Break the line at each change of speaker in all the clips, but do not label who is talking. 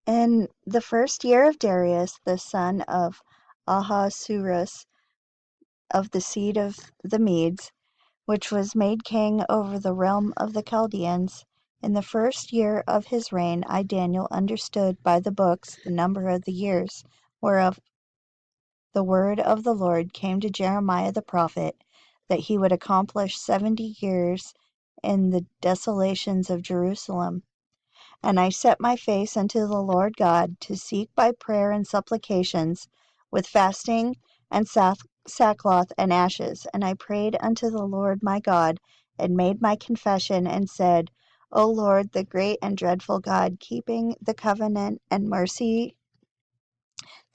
In the first year of Darius, the son of Ahasuerus, of the seed of the Medes, which was made king over the realm of the Chaldeans, in the first year of his reign, I Daniel understood by the books the number of the years, whereof the word of the Lord came to Jeremiah the prophet, that he would accomplish 70 years in the desolations of Jerusalem. And I set my face unto the Lord God, to seek by prayer and supplications, with fasting and sackcloth and ashes. And I prayed unto the Lord my God, and made my confession, and said, O Lord, the great and dreadful God, keeping the covenant and mercy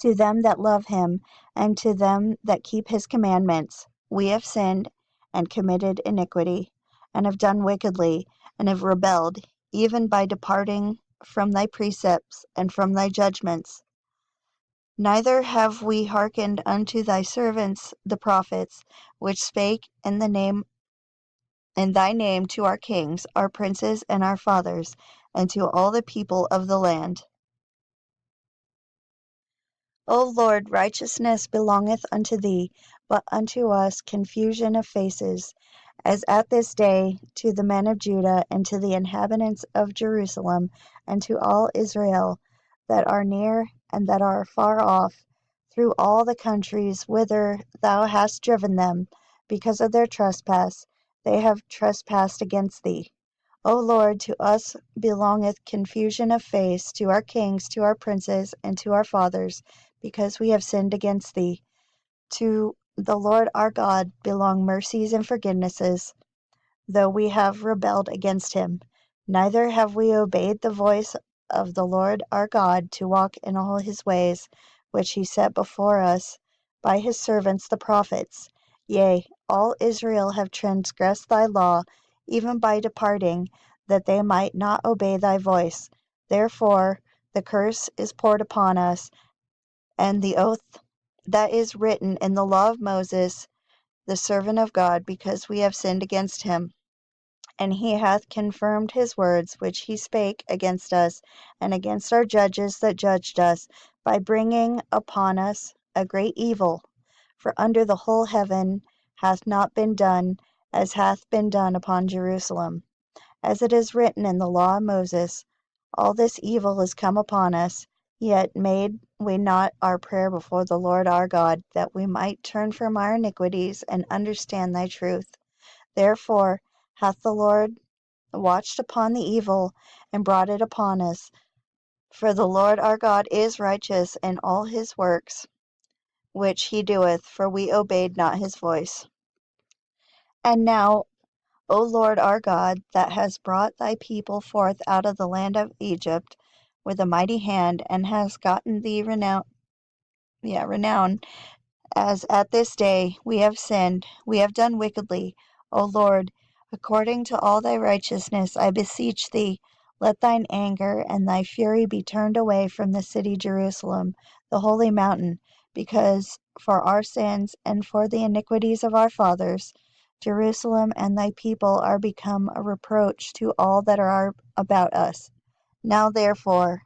to them that love him, and to them that keep his commandments. We have sinned, and committed iniquity, and have done wickedly, and have rebelled, even by departing from thy precepts and from thy judgments. Neither have we hearkened unto thy servants the prophets, which spake in thy name to our kings, our princes, and our fathers, and to all the people of the land. O Lord, righteousness belongeth unto thee, but unto us confusion of faces, as at this day to the men of Judah, and to the inhabitants of Jerusalem, and to all Israel that are near and that are far off, through all the countries whither thou hast driven them, because of their trespass. They have trespassed against thee. O Lord, to us belongeth confusion of face, to our kings, to our princes, and to our fathers, because we have sinned against thee. To the Lord our God belong mercies and forgivenesses, though we have rebelled against him. Neither have we obeyed the voice of the Lord our God, to walk in all his ways, which he set before us by his servants the prophets. Yea, all Israel have transgressed thy law, even by departing, that they might not obey thy voice. Therefore the curse is poured upon us, and the oath that is written in the law of Moses, the servant of God, because we have sinned against him. And he hath confirmed his words which he spake against us, and against our judges that judged us, by bringing upon us a great evil. For under the whole heaven hath not been done as hath been done upon Jerusalem. As it is written in the law of Moses, all this evil is come upon us, yet made we not our prayer before the Lord our God, that we might turn from our iniquities and understand thy truth. Therefore hath the Lord watched upon the evil, and brought it upon us. For the Lord our God is righteous in all his works which he doeth, for we obeyed not his voice. And now, O Lord our God, that hast brought thy people forth out of the land of Egypt with a mighty hand, and hast gotten thee renown, as at this day we have sinned, we have done wickedly. O Lord, according to all thy righteousness, I beseech thee, let thine anger and thy fury be turned away from the city Jerusalem, the holy mountain, because for our sins and for the iniquities of our fathers, Jerusalem and thy people are become a reproach to all that are about us. Now therefore,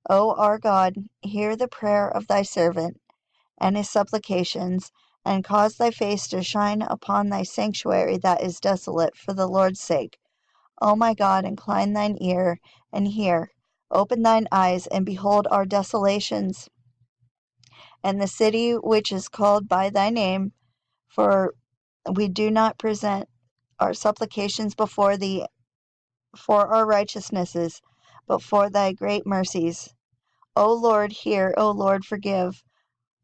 O our God, hear the prayer of thy servant and his supplications, and cause thy face to shine upon thy sanctuary that is desolate, for the Lord's sake. O my God, incline thine ear, and hear. Open thine eyes, and behold our desolations, and the city which is called by thy name, for we do not present our supplications before thee for our righteousnesses, but for thy great mercies. O Lord, hear. O Lord, forgive.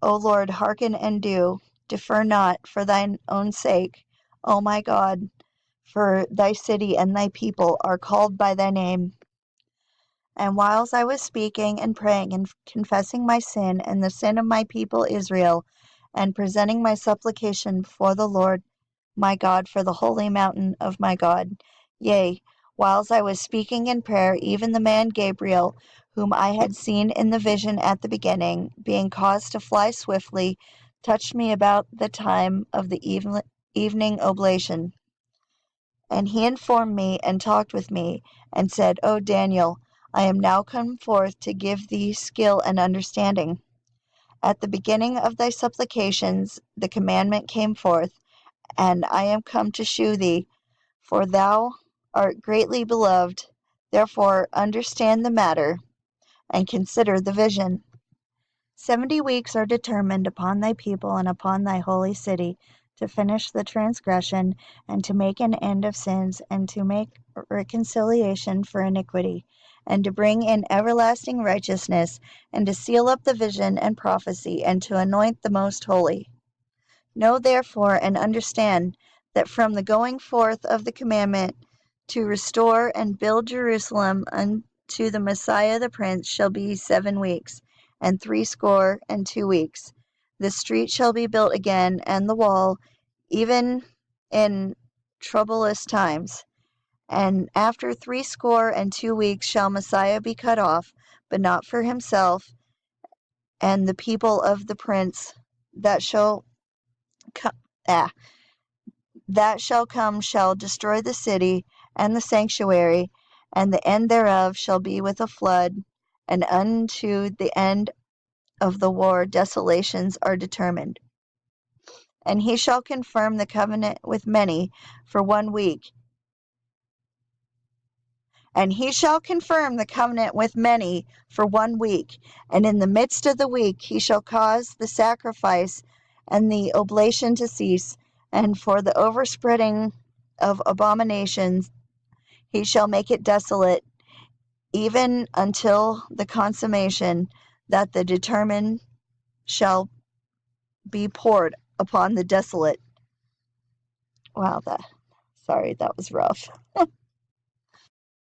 O Lord, hearken and do. Defer not, for thine own sake. O my God, for thy city and thy people are called by thy name. And whiles I was speaking and praying and confessing my sin and the sin of my people Israel, and presenting my supplication before the Lord my God for the holy mountain of my God. Yea, whiles I was speaking in prayer, even the man Gabriel, whom I had seen in the vision at the beginning, being caused to fly swiftly, touched me about the time of the evening oblation. And he informed me and talked with me, and said, O Daniel, I am now come forth to give thee skill and understanding. At the beginning of thy supplications the commandment came forth, and I am come to shew thee, for thou art greatly beloved. Therefore understand the matter, and consider the vision. 70 weeks are determined upon thy people and upon thy holy city, to finish the transgression, and to make an end of sins, and to make reconciliation for iniquity, and to bring in everlasting righteousness, and to seal up the vision and prophecy, and to anoint the most holy. Know therefore and understand that from the going forth of the commandment to restore and build Jerusalem unto the Messiah the Prince shall be 7 weeks, and 62 weeks. The street shall be built again, and the wall, even in troublous times. And after 62 weeks shall Messiah be cut off, but not for himself, and the people of the Prince that shall come. That shall come shall destroy the city and the sanctuary, and the end thereof shall be with a flood, and unto the end of the war desolations are determined. And he shall confirm the covenant with many for 1 week. And he shall confirm the covenant with many for 1 week, and in the midst of the week he shall cause the sacrifice and the oblation to cease, and for the overspreading of abominations he shall make it desolate, even until the consummation, that the determined shall be poured upon the desolate. Wow, that was rough.